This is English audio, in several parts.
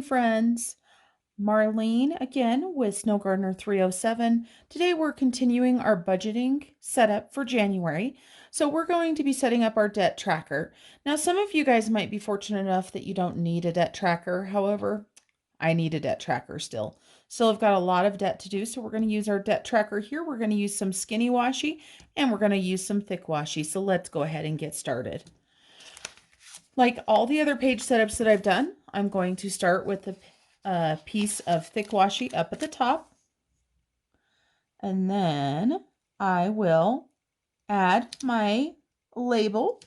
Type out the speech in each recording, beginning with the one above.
friends. Marlene again with Snow Gardener 307. Today we're continuing our budgeting setup for January. So we're going to be setting up our debt tracker. Now, some of you guys might be fortunate enough that you don't need a debt tracker. However, I need a debt tracker still. Still have got a lot of debt to do, so we're going to use our debt tracker here. We're going to use some skinny washi and we're going to use some thick washi. So let's go ahead and get started. Like all the other page setups that I've done, I'm going to start with a piece of thick washi up at the top. And then I will add my label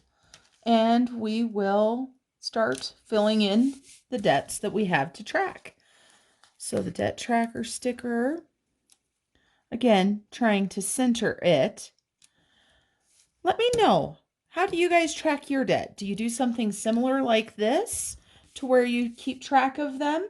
and we will start filling in the debts that we have to track. So the debt tracker sticker, again, trying to center it. Let me know. How do you guys track your debt? Do you do something similar like this to where you keep track of them?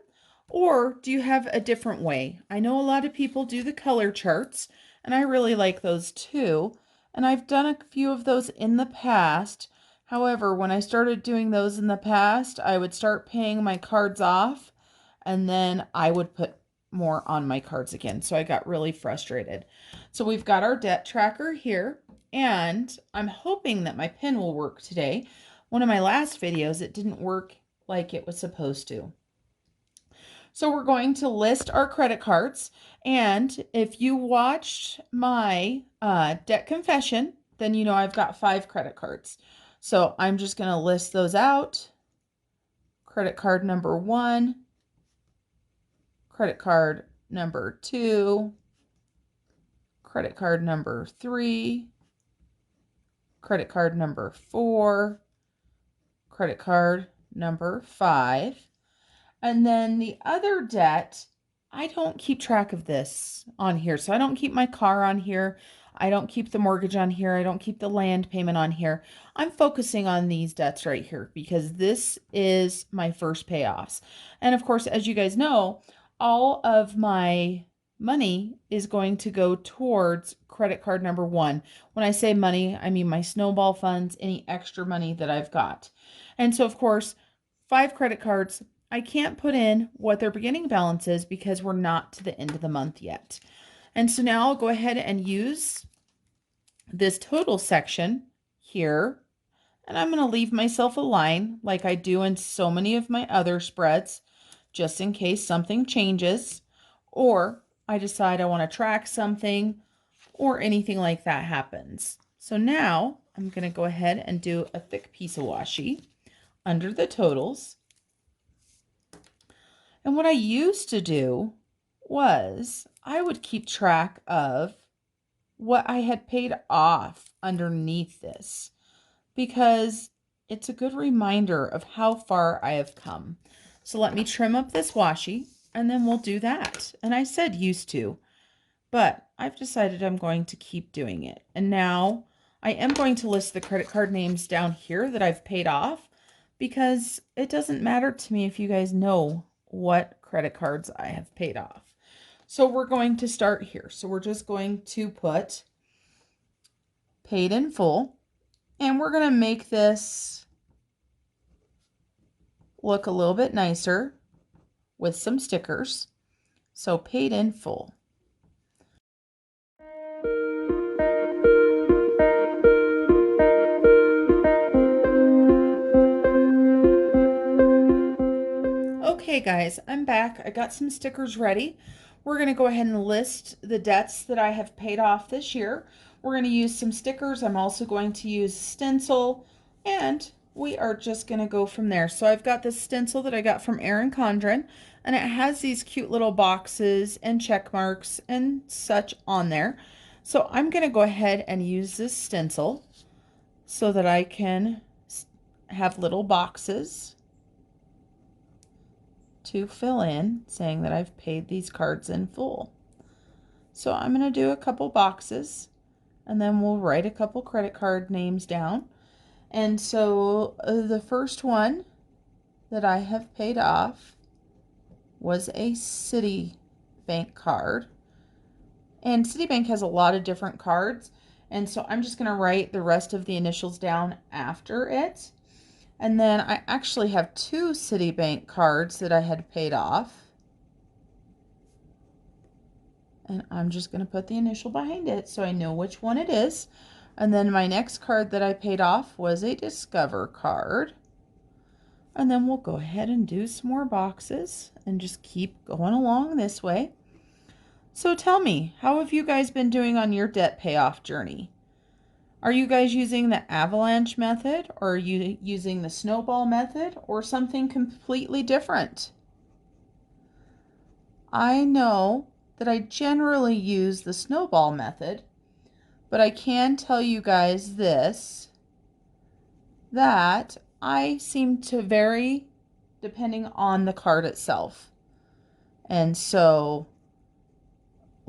Or do you have a different way? I know a lot of people do the color charts, and I really like those too. And I've done a few of those in the past. However, when I started doing those in the past, I would start paying my cards off, and then I would put more on my cards again. So I got really frustrated. So we've got our debt tracker here. And I'm hoping that my pen will work today. One of my last videos, it didn't work like it was supposed to. So we're going to list our credit cards. And if you watched my debt confession, then you know I've got 5 credit cards. So I'm just going to list those out. Credit card number 1, credit card number 2, credit card number 3, credit card number 4, credit card number 5, and then the other debt, I don't keep track of this on here. So I don't keep my car on here. I don't keep the mortgage on here. I don't keep the land payment on here. I'm focusing on these debts right here because this is my first payoffs. And of course, as you guys know, all of my money is going to go towards credit card number 1. When I say money, I mean my snowball funds, any extra money that I've got. And so, of course, 5 credit cards, I can't put in what their beginning balance is because we're not to the end of the month yet. And so now I'll go ahead and use this total section here. And I'm going to leave myself a line like I do in so many of my other spreads, just in case something changes or I decide I want to track something or anything like that happens. So now I'm going to go ahead and do a thick piece of washi under the totals. And what I used to do was I would keep track of what I had paid off underneath this because it's a good reminder of how far I have come. So let me trim up this washi and then we'll do that. And I said used to, but I've decided I'm going to keep doing it. And now I am going to list the credit card names down here that I've paid off because it doesn't matter to me if you guys know what credit cards I have paid off. So we're going to start here. So we're just going to put paid in full, and we're going to make this look a little bit nicer with some stickers. So paid in full. Okay guys, I'm back. I got some stickers ready. We're going to go ahead and list the debts that I have paid off this year. We're going to use some stickers. I'm also going to use stencil, and we are just going to go from there. So I've got this stencil that I got from Erin Condrin, and it has these cute little boxes and check marks and such on there. So I'm going to go ahead and use this stencil so that I can have little boxes to fill in saying that I've paid these cards in full. So I'm going to do a couple boxes and then we'll write a couple credit card names down. And so the first one that I have paid off was a Citibank card. And Citibank has a lot of different cards. And so I'm just going to write the rest of the initials down after it. And then I actually have two Citibank cards that I had paid off. And I'm just going to put the initial behind it so I know which one it is. And then my next card that I paid off was a Discover card. And then we'll go ahead and do some more boxes and just keep going along this way. So tell me, how have you guys been doing on your debt payoff journey? Are you guys using the avalanche method, or are you using the snowball method, or something completely different? I know that I generally use the snowball method, but I can tell you guys this, that I seem to vary depending on the card itself. And so,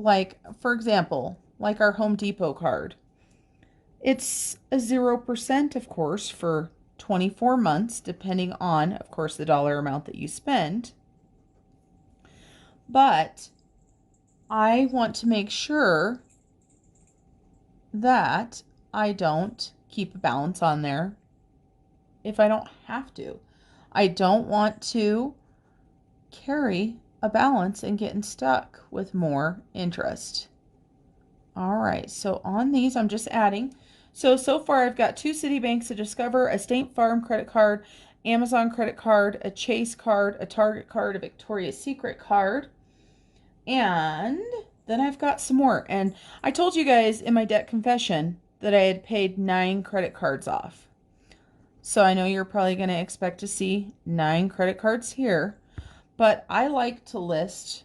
like, for example, like our Home Depot card, it's a 0%, of course, for 24 months, depending on, of course, the dollar amount that you spend. But I want to make sure that I don't keep a balance on there if I don't have to. I don't want to carry a balance and getting stuck with more interest. All right, so on these, I'm just adding. So far I've got two Citibanks, a Discover, a State Farm credit card, Amazon credit card, a Chase card, a Target card, a Victoria's Secret card, and then I've got some more. And I told you guys in my debt confession that I had paid 9 credit cards off. So I know you're probably going to expect to see 9 credit cards here, but I like to list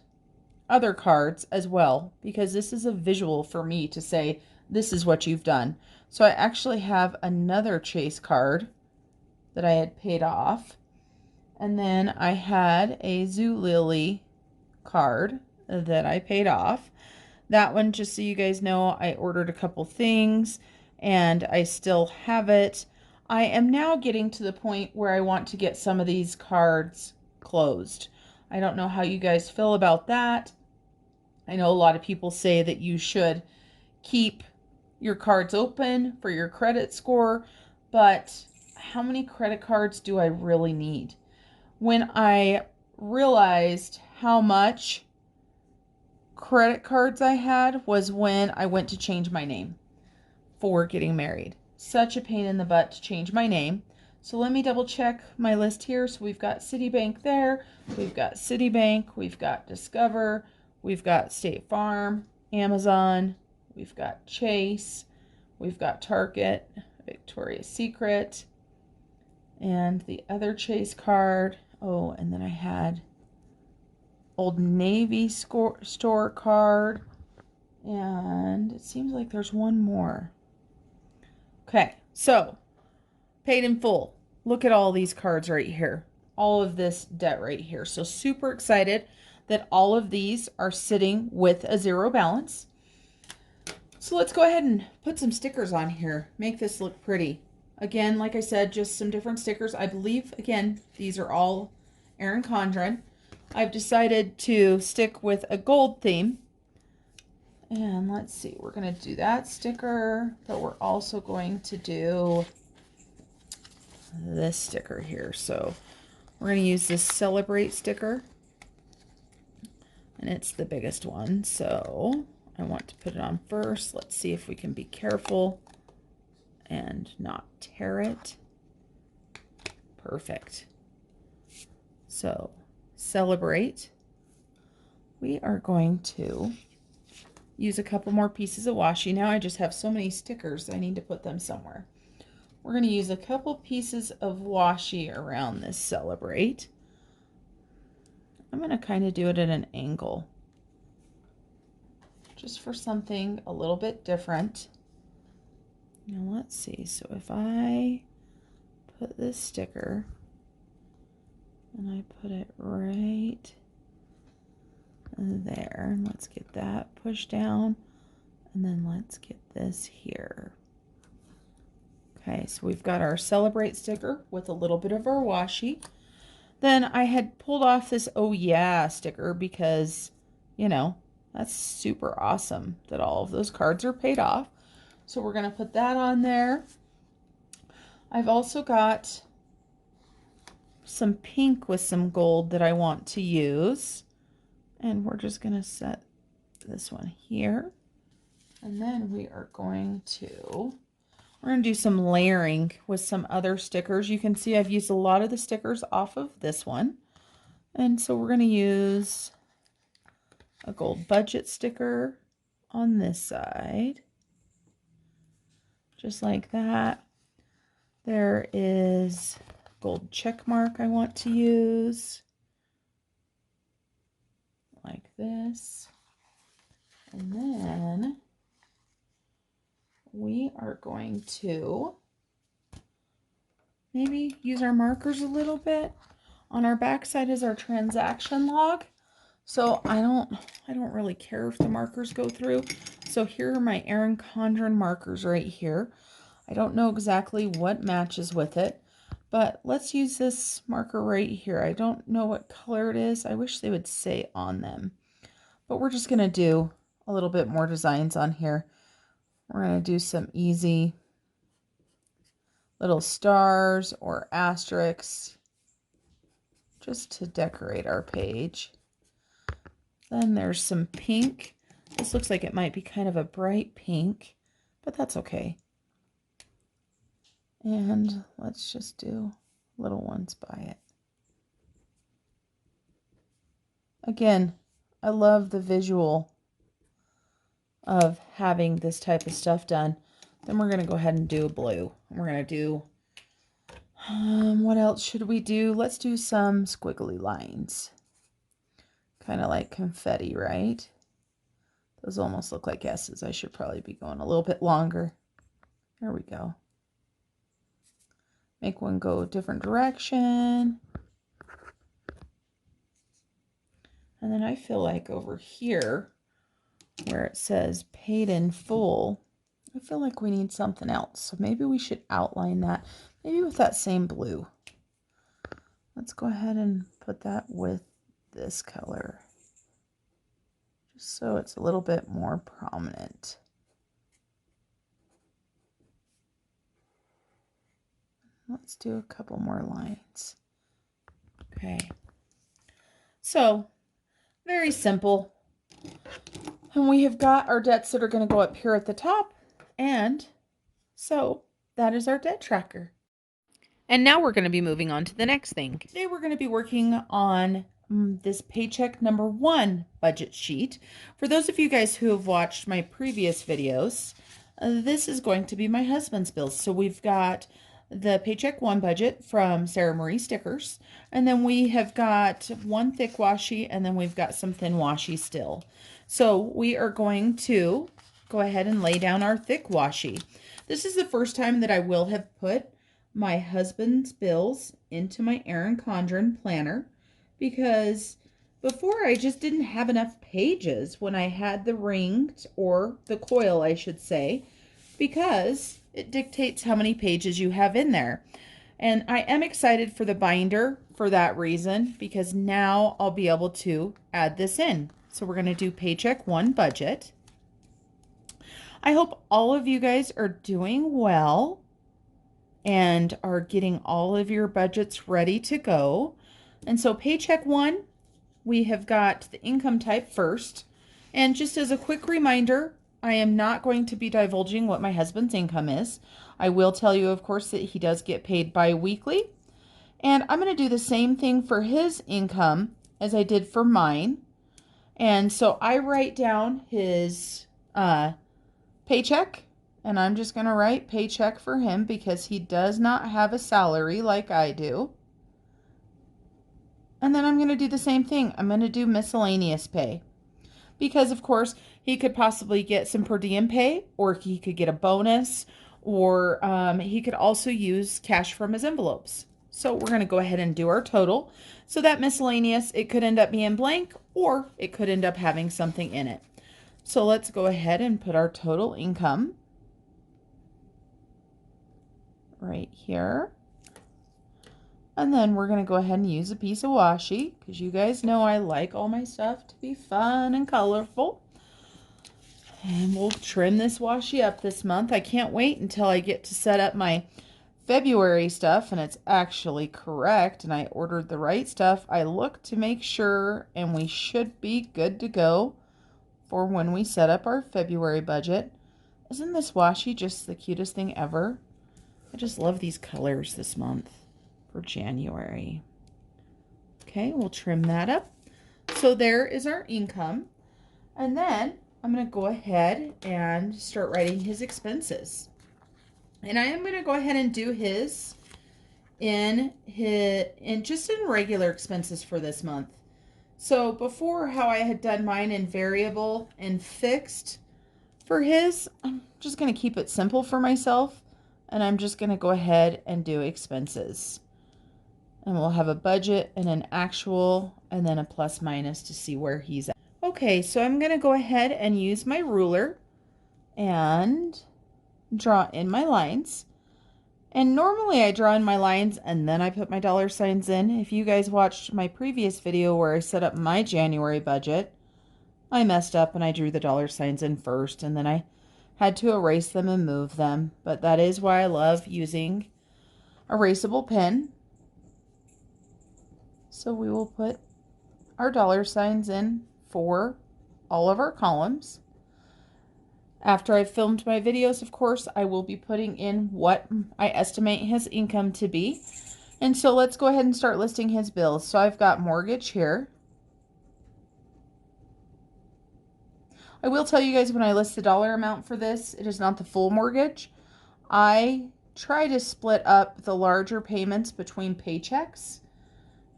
other cards as well, because this is a visual for me to say, this is what you've done. So I actually have another Chase card that I had paid off. And then I had a Zulily card that I paid off. That one, just so you guys know, I ordered a couple things and I still have it. I am now getting to the point where I want to get some of these cards closed. I don't know how you guys feel about that. I know a lot of people say that you should keep your cards open for your credit score, but how many credit cards do I really need? When I realized how much credit cards I had was when I went to change my name for getting married. Such a pain in the butt to change my name. So let me double check my list here. So we've got Citibank there, we've got Citibank, we've got Discover, we've got State Farm, Amazon, we've got Chase, we've got Target, Victoria's Secret, and the other Chase card. Oh, and then I had Old Navy store card, and it seems like there's one more. Okay, so paid in full. Look at all these cards right here. All of this debt right here. So super excited that all of these are sitting with a 0 balance. So let's go ahead and put some stickers on here. Make this look pretty. Again, like I said, just some different stickers. I believe, again, these are all Erin Condrin. I've decided to stick with a gold theme. And let's see, we're going to do that sticker, but we're also going to do this sticker here. So we're going to use this Celebrate sticker. And it's the biggest one, so I want to put it on first. Let's see if we can be careful and not tear it. Perfect. So, Celebrate. We are going to use a couple more pieces of washi. Now I just have so many stickers, I need to put them somewhere. We're going to use a couple pieces of washi around this Celebrate. I'm going to kind of do it at an angle, just for something a little bit different. Now let's see, so if I put this sticker and I put it right there, let's get that pushed down, and then let's get this here. Okay, so we've got our Celebrate sticker with a little bit of our washi. Then I had pulled off this Oh Yeah sticker because, you know, that's super awesome that all of those cards are paid off. So we're going to put that on there. I've also got some pink with some gold that I want to use. And we're just going to set this one here. And then we're going to do some layering with some other stickers. You can see I've used a lot of the stickers off of this one. And so we're going to use a gold budget sticker on this side. Just like that. There is gold check mark I want to use. Like this. And then we are going to maybe use our markers a little bit. On our back side is our transaction log. So I don't really care if the markers go through. So here are my Erin Condrin markers right here. I don't know exactly what matches with it, but let's use this marker right here. I don't know what color it is. I wish they would say on them, but we're just going to do a little bit more designs on here. We're going to do some easy little stars or asterisks just to decorate our page. Then there's some pink. This looks like it might be kind of a bright pink, but that's okay. And let's just do little ones by it. Again, I love the visual of having this type of stuff done. Then we're going to go ahead and do a blue. We're going to do, what else should we do? Let's do some squiggly lines. Kind of like confetti, right? Those almost look like S's. I should probably be going a little bit longer. There we go. Make one go a different direction. And then I feel like over here, where it says paid in full, I feel like we need something else. So maybe we should outline that, maybe with that same blue. Let's go ahead and put that with this color, just so it's a little bit more prominent. Let's do a couple more lines. Okay. So, very simple. And we have got our debts that are going to go up here at the top. And so that is our debt tracker. And now we're going to be moving on to the next thing. Today we're going to be working on this paycheck number 1 budget sheet. For those of you guys who have watched my previous videos, this is going to be my husband's bills. So we've got the paycheck 1 budget from Sara Marie stickers, and then we have got one thick washi, and then we've got some thin washi still. So we are going to go ahead and lay down our thick washi. This is the first time that I will have put my husband's bills into my Erin Condrin planner, because before I just didn't have enough pages when I had the ring, or the coil I should say, because it dictates how many pages you have in there. And I am excited for the binder for that reason, because now I'll be able to add this in. So we're going to do paycheck 1 budget. I hope all of you guys are doing well and are getting all of your budgets ready to go. And so paycheck 1, we have got the income type first. And just as a quick reminder, I am not going to be divulging what my husband's income is. I will tell you, of course, that he does get paid bi-weekly. And I'm going to do the same thing for his income as I did for mine. And so I write down his paycheck, and I'm just going to write paycheck for him because he does not have a salary like I do. And then I'm going to do the same thing. I'm going to do miscellaneous pay. Because, of course, he could possibly get some per diem pay, or he could get a bonus, or he could also use cash from his envelopes. So we're going to go ahead and do our total. So that miscellaneous, it could end up being blank, or it could end up having something in it. So let's go ahead and put our total income right here. And then we're going to go ahead and use a piece of washi, because you guys know I like all my stuff to be fun and colorful. And we'll trim this washi up this month. I can't wait until I get to set up my February stuff and it's actually correct and I ordered the right stuff, I look to make sure and we should be good to go for when we set up our February budget. Isn't this washi just the cutest thing ever? I just love these colors this month for January. Okay, we'll trim that up. So there is our income. And then I'm going to go ahead and start writing his expenses. And I am going to go ahead and do his in just in regular expenses for this month. So before, how I had done mine in variable and fixed for his, I'm just going to keep it simple for myself, and I'm just going to go ahead and do expenses. And we'll have a budget and an actual and then a plus minus to see where he's at. Okay, so I'm going to go ahead and use my ruler and draw in my lines. And normally I draw in my lines and then I put my dollar signs in. If you guys watched my previous video where I set up my January budget, I messed up and I drew the dollar signs in first and then I had to erase them and move them. But that is why I love using erasable pen. So we will put our dollar signs in for all of our columns. After I've filmed my videos, of course, I will be putting in what I estimate his income to be. And so let's go ahead and start listing his bills. So I've got mortgage here. I will tell you guys when I list the dollar amount for this, it is not the full mortgage. I try to split up the larger payments between paychecks.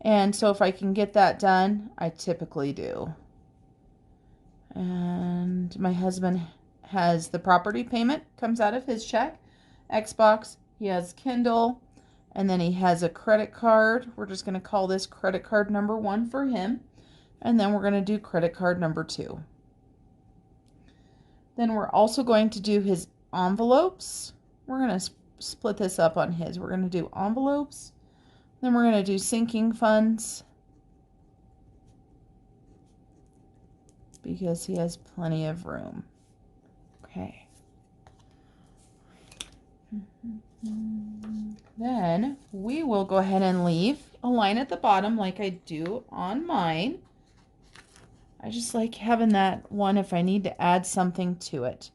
And so if I can get that done, I typically do. And my husband has the property payment, comes out of his check. Xbox, he has Kindle, and then he has a credit card. We're just going to call this credit card number 1 for him. And then we're going to do credit card number 2. Then we're also going to do his envelopes. We're going to split this up on his. We're going to do envelopes. Then we're going to do sinking funds, because he has plenty of room. Okay. Then we will go ahead and leave a line at the bottom like I do on mine. I just like having that one if I need to add something to it.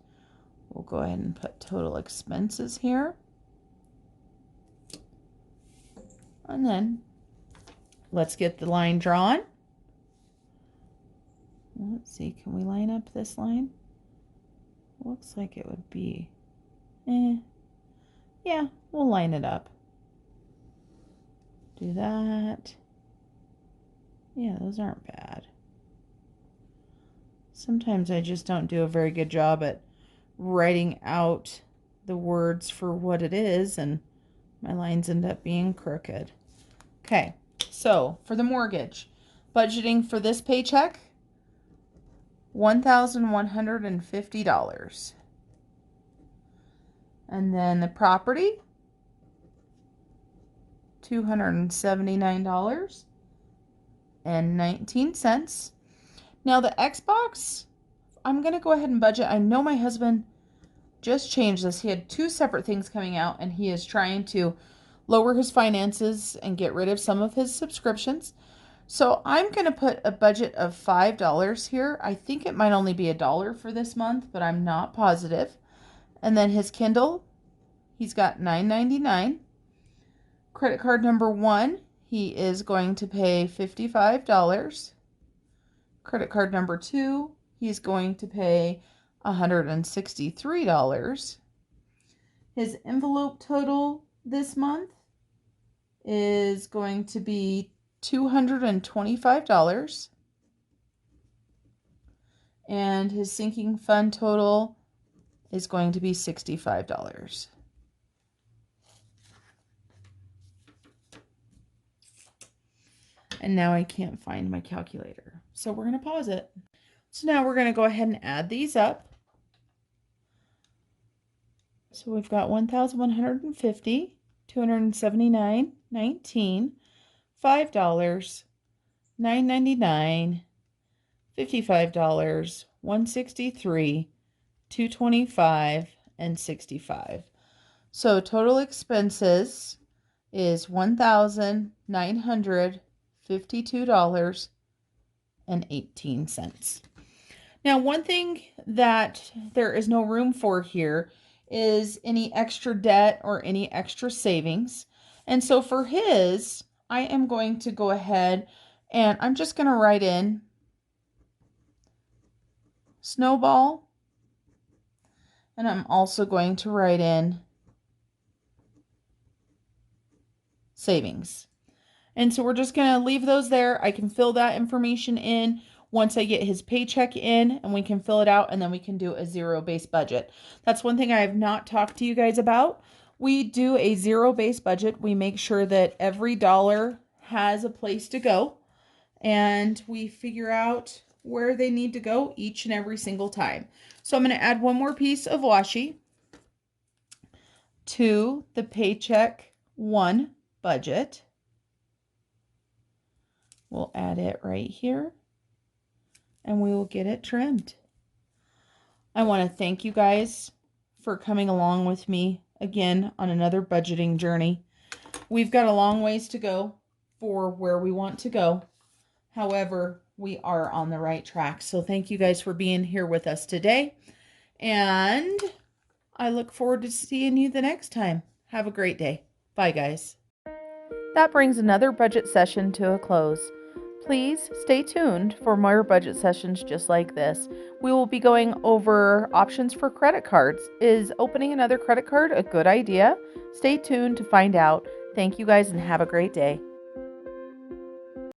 We'll go ahead and put total expenses here. And then let's get the line drawn. Let's see, can we line up this line? Looks like it would be, yeah, we'll line it up. Do that. Yeah, those aren't bad. Sometimes I just don't do a very good job at writing out the words for what it is, and my lines end up being crooked. Okay, so for the mortgage, budgeting for this paycheck, $1,150. And then the property, $279.19. Now the Xbox, I'm going to go ahead and budget. I know my husband just changed this. He had 2 separate things coming out and he is trying to lower his finances and get rid of some of his subscriptions. So I'm going to put a budget of $5 here. I think it might only be $1 for this month, but I'm not positive. And then his Kindle, he's got $9.99. Credit card number 1, he is going to pay $55. Credit card number 2, he's going to pay $163. His envelope total this month is going to be $225. And his sinking fund total is going to be $65. And now I can't find my calculator. So we're going to pause it. So now we're going to go ahead and add these up. So we've got 1,150, 279.19, $5, $9.99, $55, 163, 225, and 65. So total expenses is $1,952.18. Now, one thing that there is no room for here is any extra debt or any extra savings. And so for his, I am going to go ahead and I'm just going to write in snowball, and I'm also going to write in savings. And so we're just going to leave those there. I can fill that information in once I get his paycheck in, and we can fill it out, and then we can do a zero-based budget. That's one thing I have not talked to you guys about. We do a zero-based budget. We make sure that every dollar has a place to go, and we figure out where they need to go each and every single time. So I'm going to add one more piece of washi to the paycheck 1 budget. We'll add it right here, and we will get it trimmed. I want to thank you guys for coming along with me again on another budgeting journey. We've got a long ways to go for where we want to go. However, we are on the right track. So thank you guys for being here with us today. And I look forward to seeing you the next time. Have a great day. Bye, guys. That brings another budget session to a close. Please stay tuned for more budget sessions just like this. We will be going over options for credit cards. Is opening another credit card a good idea? Stay tuned to find out. Thank you guys and have a great day.